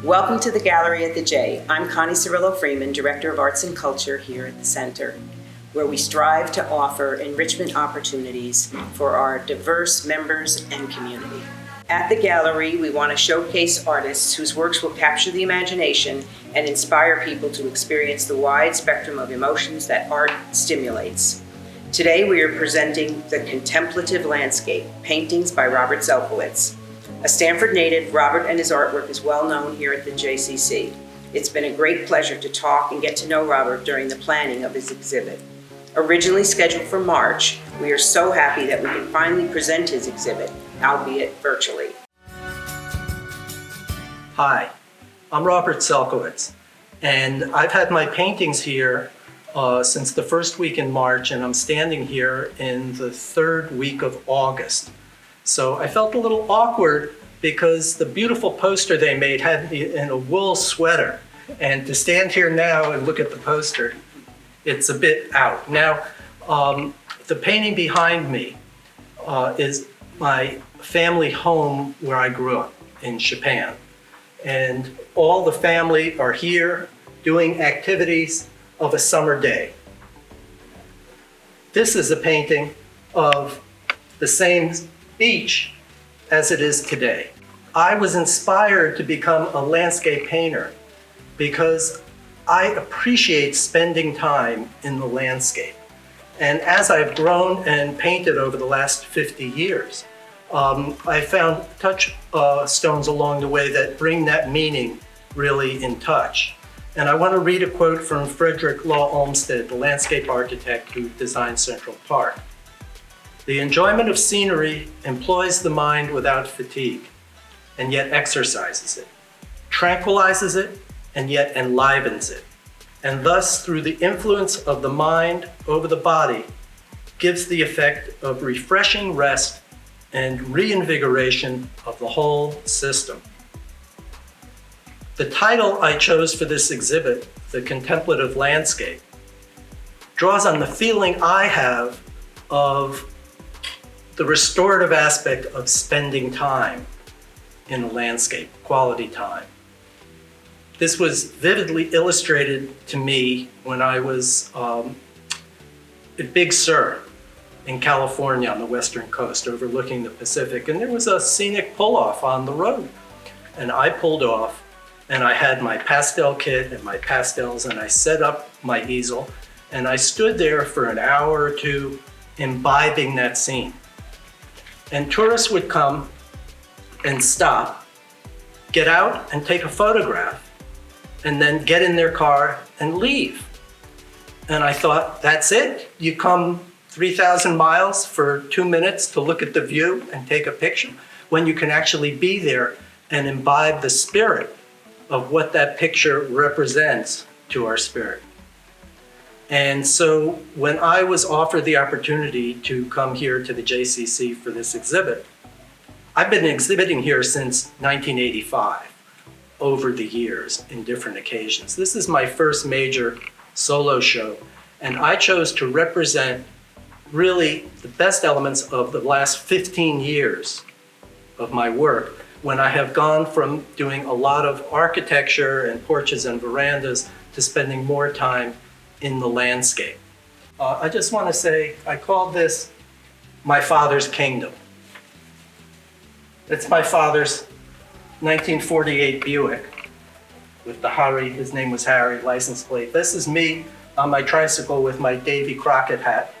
Welcome to the Gallery at the J. I'm Connie Cirillo-Freeman, Director of Arts and Culture here at the Center, where we strive to offer enrichment opportunities for our diverse members and community. At the gallery, we want to showcase artists whose works will capture the imagination and inspire people to experience the wide spectrum of emotions that art stimulates. Today, we are presenting The Contemplative Landscape, paintings by Robert Selkowitz. A Stanford native, Robert and his artwork is well known here at the JCC. It's been a great pleasure to talk and get to know Robert during the planning of his exhibit. Originally scheduled for March, we are so happy that we can finally present his exhibit, albeit virtually. Hi, I'm Robert Selkowitz, and I've had my paintings here since the first week in March, and I'm standing here in the third week of August. So I felt a little awkward because the beautiful poster they made had me in a wool sweater, and to stand here now and look at the poster, it's a bit out. Now, the painting behind me is my family home where I grew up in Japan. And all the family are here doing activities of a summer day. This is a painting of the same beach as it is today. I was inspired to become a landscape painter because I appreciate spending time in the landscape. And as I've grown and painted over the last 50 years, I found touchstones along the way that bring that meaning really in touch. And I want to read a quote from Frederick Law Olmsted, the landscape architect who designed Central Park. "The enjoyment of scenery employs the mind without fatigue, and yet exercises it, tranquilizes it, and yet enlivens it, and thus, through the influence of the mind over the body, gives the effect of refreshing rest and reinvigoration of the whole system." The title I chose for this exhibit, The Contemplative Landscape, draws on the feeling I have of the restorative aspect of spending time in a landscape, quality time. This was vividly illustrated to me when I was at Big Sur in California on the western coast overlooking the Pacific, and there was a scenic pull-off on the road. And I pulled off, and I had my pastel kit and my pastels, and I set up my easel, and I stood there for an hour or two imbibing that scene. And tourists would come and stop, get out and take a photograph, and then get in their car and leave. And I thought, that's it? You come 3,000 miles for 2 minutes to look at the view and take a picture, when you can actually be there and imbibe the spirit of what that picture represents to our spirit. And so when I was offered the opportunity to come here to the JCC for this exhibit, I've been exhibiting here since 1985, over the years in different occasions. This is my first major solo show, and I chose to represent really the best elements of the last 15 years of my work, when I have gone from doing a lot of architecture and porches and verandas to spending more time in the landscape. I just want to say, I called this my father's kingdom. It's my father's 1948 Buick with the Harry, his name was Harry, license plate. This is me on my tricycle with my Davy Crockett hat.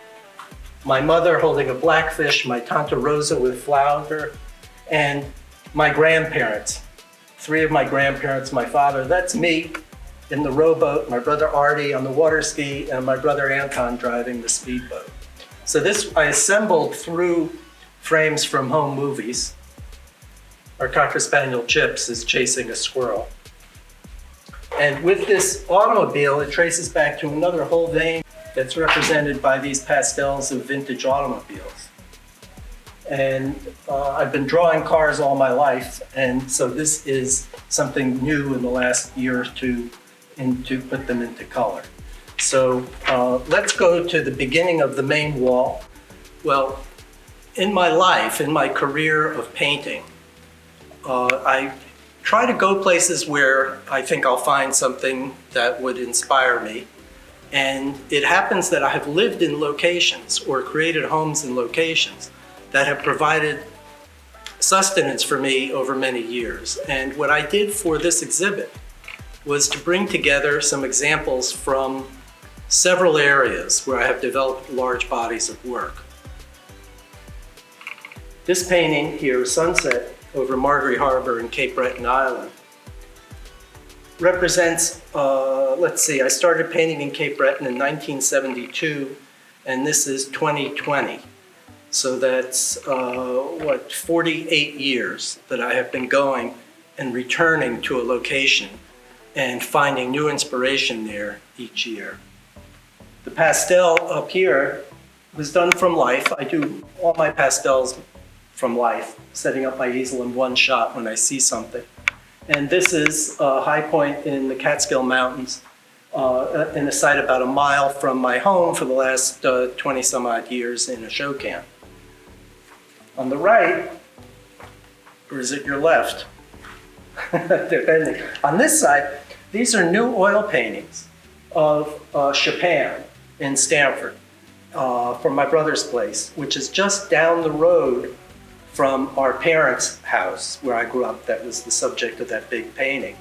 My mother holding a blackfish, my Tanta Rosa with flounder, and my grandparents, 3 of my grandparents, my father. That's me in the rowboat, my brother Artie on the water ski, and my brother Anton driving the speedboat. So this I assembled through frames from home movies. Our Cocker Spaniel Chips is chasing a squirrel. And with this automobile, it traces back to another whole vein that's represented by these pastels of vintage automobiles. And I've been drawing cars all my life, and so this is something new in the last year or two to put them into color. So let's go to the beginning of the main wall. Well, in my life, in my career of painting, I try to go places where I think I'll find something that would inspire me. And it happens that I have lived in locations or created homes in locations that have provided sustenance for me over many years. And what I did for this exhibit was to bring together some examples from several areas where I have developed large bodies of work. This painting here, Sunset over Margaree Harbor in Cape Breton Island, represents, let's see, I started painting in Cape Breton in 1972, and this is 2020. So that's, 48 years that I have been going and returning to a location and finding new inspiration there each year. The pastel up here was done from life. I do all my pastels from life, setting up my easel in one shot when I see something. And this is a high point in the Catskill Mountains, in a site about a mile from my home for the last 20 some odd years in a show can. On the right, or is it your left? Depending. On this side, these are new oil paintings of Chopin in Stamford from my brother's place, which is just down the road from our parents' house where I grew up. That was the subject of that big painting.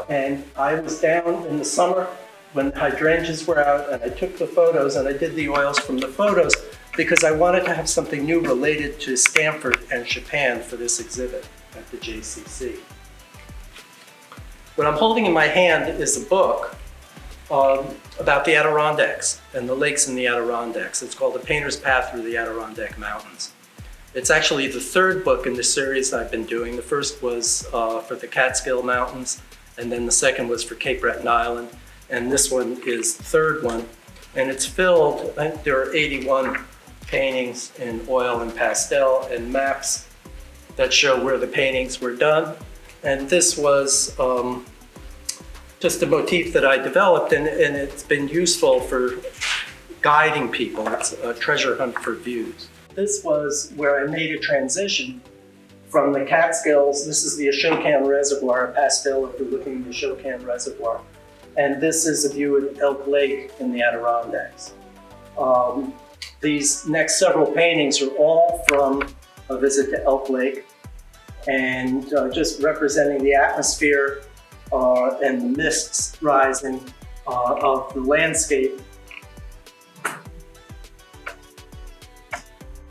And I was down in the summer when hydrangeas were out, and I took the photos and I did the oils from the photos because I wanted to have something new related to Stamford and Chopin for this exhibit at the JCC. What I'm holding in my hand is a book about the Adirondacks and the lakes in the Adirondacks. It's called The Painter's Path Through the Adirondack Mountains. It's actually the third book in the series I've been doing. The first was for the Catskill Mountains, and then the second was for Cape Breton Island, and this one is the third one. And it's filled, I think there are 81 paintings in oil and pastel and maps that show where the paintings were done. And this was just a motif that I developed, and it's been useful for guiding people. It's a treasure hunt for views. This was where I made a transition from the Catskills. This is the Ashokan Reservoir, a pastel overlooking the Ashokan Reservoir. And this is a view of Elk Lake in the Adirondacks. These next several paintings are all from a visit to Elk Lake, and just representing the atmosphere and the mists rising of the landscape.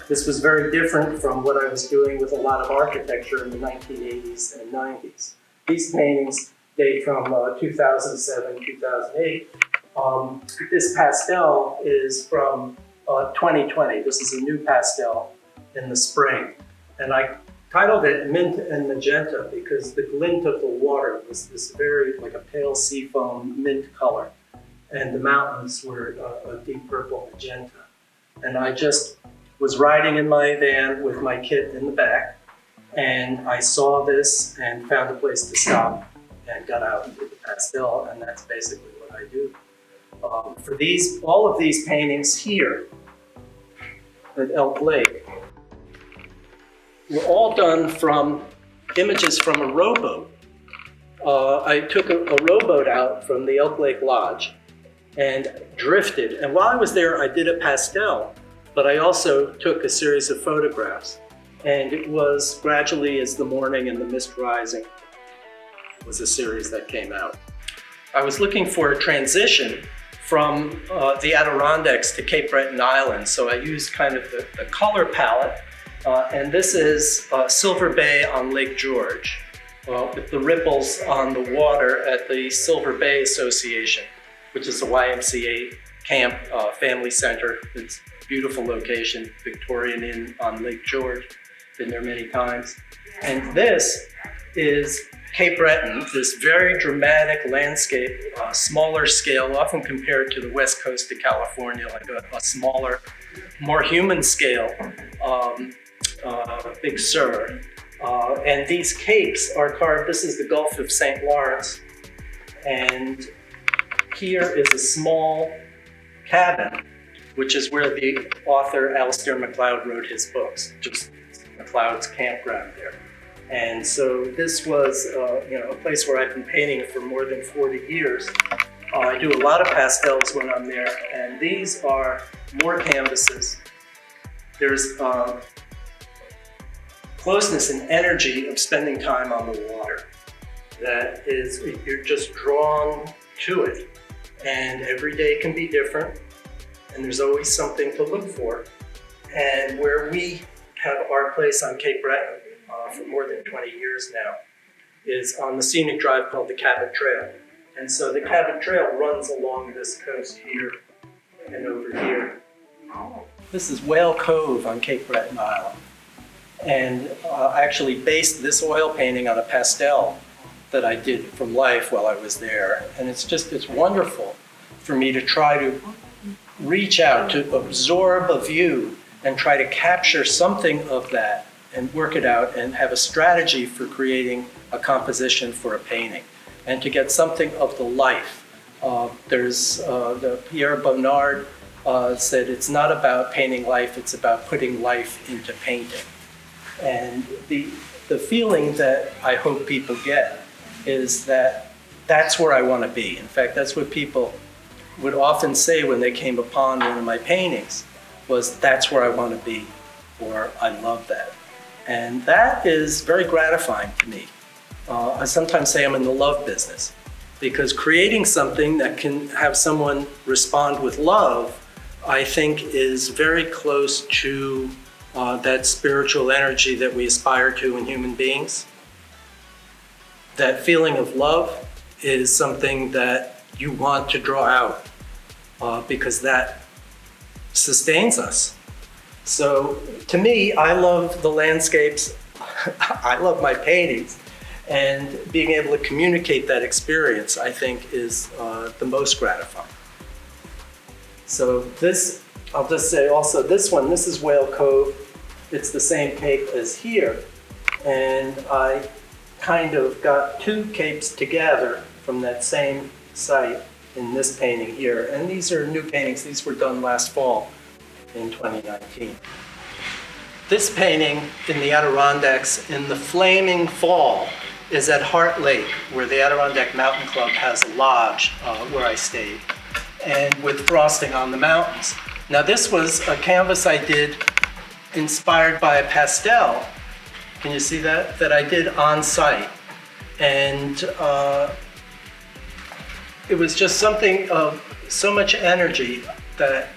This was very different from what I was doing with a lot of architecture in the 1980s and 90s. These paintings date from 2007, 2008. This pastel is from 2020. This is a new pastel in the spring. And I titled it Mint and Magenta because the glint of the water was this very, like a pale seafoam mint color. And the mountains were a deep purple magenta. And I just was riding in my van with my kit in the back, and I saw this and found a place to stop and got out and did the pastel, and that's basically what I do. For all of these paintings here at Elk Lake were all done from images from a rowboat. I took a rowboat out from the Elk Lake Lodge and drifted, and while I was there I did a pastel, but I also took a series of photographs, and it was gradually as the morning and the mist rising was a series that came out. I was looking for a transition from the Adirondacks to Cape Breton Island, so I used kind of the color palette, and this is Silver Bay on Lake George, with the ripples on the water at the Silver Bay Association, which is a YMCA camp family center. It's a beautiful location, Victorian Inn on Lake George, been there many times. And this is Cape Breton, this very dramatic landscape, smaller scale, often compared to the west coast of California, like a smaller, more human scale, Big Sur. And these capes are carved, this is the Gulf of St. Lawrence, and here is a small cabin, which is where the author Alistair MacLeod wrote his books, just MacLeod's campground there. And so this was a place where I've been painting for more than 40 years. I do a lot of pastels when I'm there, and these are more canvases. There's closeness and energy of spending time on the water. That is, you're just drawn to it. And every day can be different, and there's always something to look for. And where we have our place on Cape Breton for more than 20 years now is on the scenic drive called the Cabot Trail. And so the Cabot Trail runs along this coast here and over here. This is Whale Cove on Cape Breton Island. And I actually based this oil painting on a pastel that I did from life while I was there. And it's wonderful for me to try to reach out, to absorb a view and try to capture something of that and work it out and have a strategy for creating a composition for a painting and to get something of the life. The Pierre Bonnard said it's not about painting life, it's about putting life into painting. And the feeling that I hope people get is that that's where I want to be. In fact, that's what people would often say when they came upon one of my paintings, was that's where I want to be, or I love that. And that is very gratifying to me. I sometimes say I'm in the love business, because creating something that can have someone respond with love, I think is very close to that spiritual energy that we aspire to in human beings. That feeling of love is something that you want to draw out because that sustains us. So to me, I love the landscapes, I love my paintings, and being able to communicate that experience, I think, is the most gratifying. So this, I'll just say also this one, this is Whale Cove. It's the same cape as here. And I kind of got two capes together from that same site in this painting here. And these are new paintings. These were done last fall in 2019. This painting in the Adirondacks in the flaming fall is at Elk Lake, where the Adirondack Mountain Club has a lodge where I stayed, and with frosting on the mountains. Now this was a canvas I did inspired by a pastel. Can you see that? That I did on site. And it was just something of so much energy that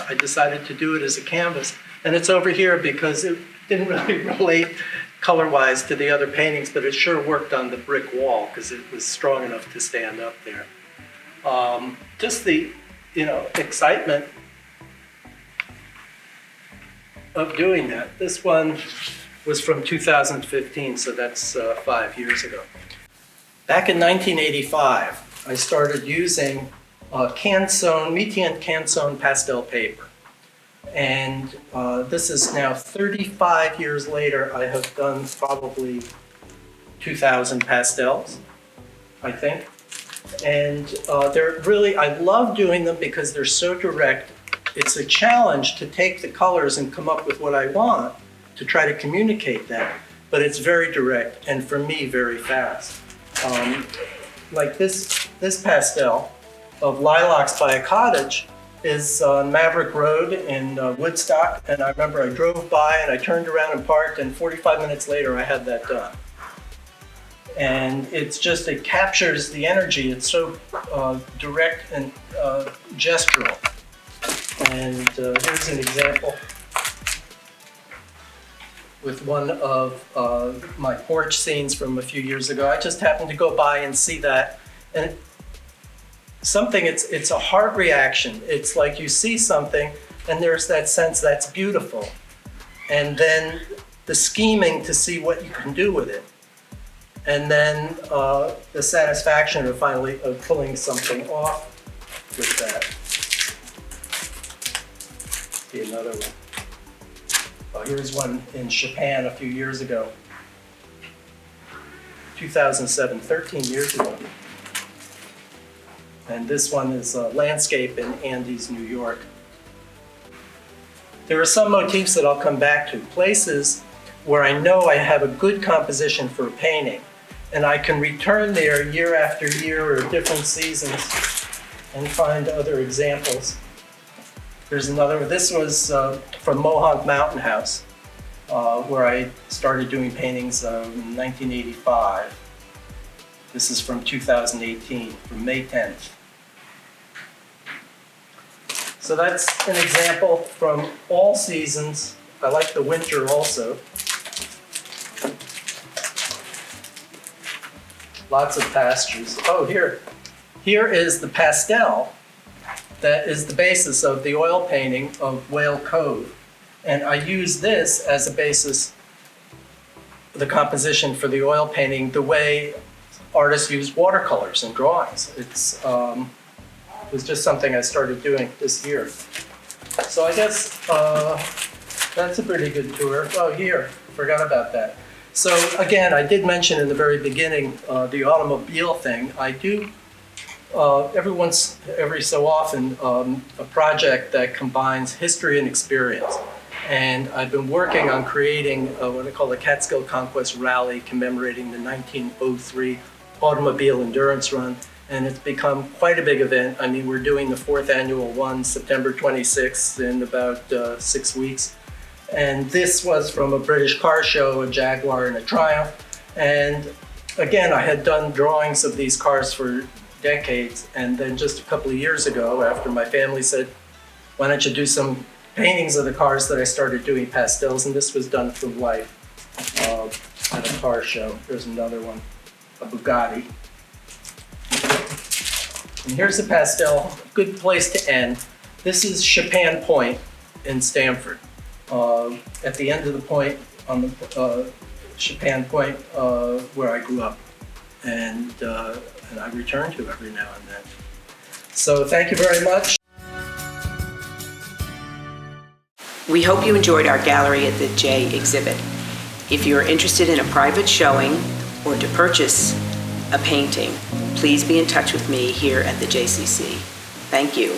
I decided to do it as a canvas. And it's over here because it didn't really relate color-wise to the other paintings, but it sure worked on the brick wall because it was strong enough to stand up there. Just the, excitement of doing that. This one was from 2015, so that's 5 years ago. Back in 1985, I started using Metian Canson pastel paper. And this is now 35 years later. I have done probably 2,000 pastels, I think. And they're really, I love doing them because they're so direct. It's a challenge to take the colors and come up with what I want to try to communicate that. But it's very direct, and for me, very fast. Like this pastel of Lilacs by a Cottage is on Maverick Road in Woodstock. And I remember I drove by and I turned around and parked, and 45 minutes later I had that done. And it's just, it captures the energy. It's so direct and gestural. And here's an example with one of my porch scenes from a few years ago. I just happened to go by and see that. And it's a heart reaction. It's like you see something and there's that sense that's beautiful. And then the scheming to see what you can do with it. And then the satisfaction of finally pulling something off with that. See another one. Here's one in Japan a few years ago. 2007, 13 years ago. And this one is a landscape in Andes, New York. There are some motifs that I'll come back to, places where I know I have a good composition for a painting, and I can return there year after year or different seasons and find other examples. There's another, this was from Mohonk Mountain House, where I started doing paintings in 1985. This is from 2018, from May 10th. So that's an example from all seasons. I like the winter also. Lots of pastures. Oh, here is the pastel that is the basis of the oil painting of Whale Cove. And I use this as a basis, the composition for the oil painting, the way artists use watercolors and drawings. It was just something I started doing this year. So I guess that's a pretty good tour. Oh, here, forgot about that. So again, I did mention in the very beginning the automobile thing. I do every so often a project that combines history and experience. And I've been working on creating what I call the Catskill Conquest Rally, commemorating the 1903 automobile endurance run. And it's become quite a big event. I mean, we're doing the 4th annual one, September 26th, in about 6 weeks. And this was from a British car show, a Jaguar and a Triumph. And again, I had done drawings of these cars for decades. And then just a couple of years ago, after my family said, why don't you do some paintings of the cars, that I started doing pastels. And this was done from life at a car show. There's another one, a Bugatti. And here's the pastel, good place to end. This is Chopin Point in Stamford. At the end of the point, on the Chopin Point, where I grew up. And I return to every now and then. So thank you very much. We hope you enjoyed our Gallery at the J exhibit. If you're interested in a private showing or to purchase a painting, please be in touch with me here at the JCC. Thank you.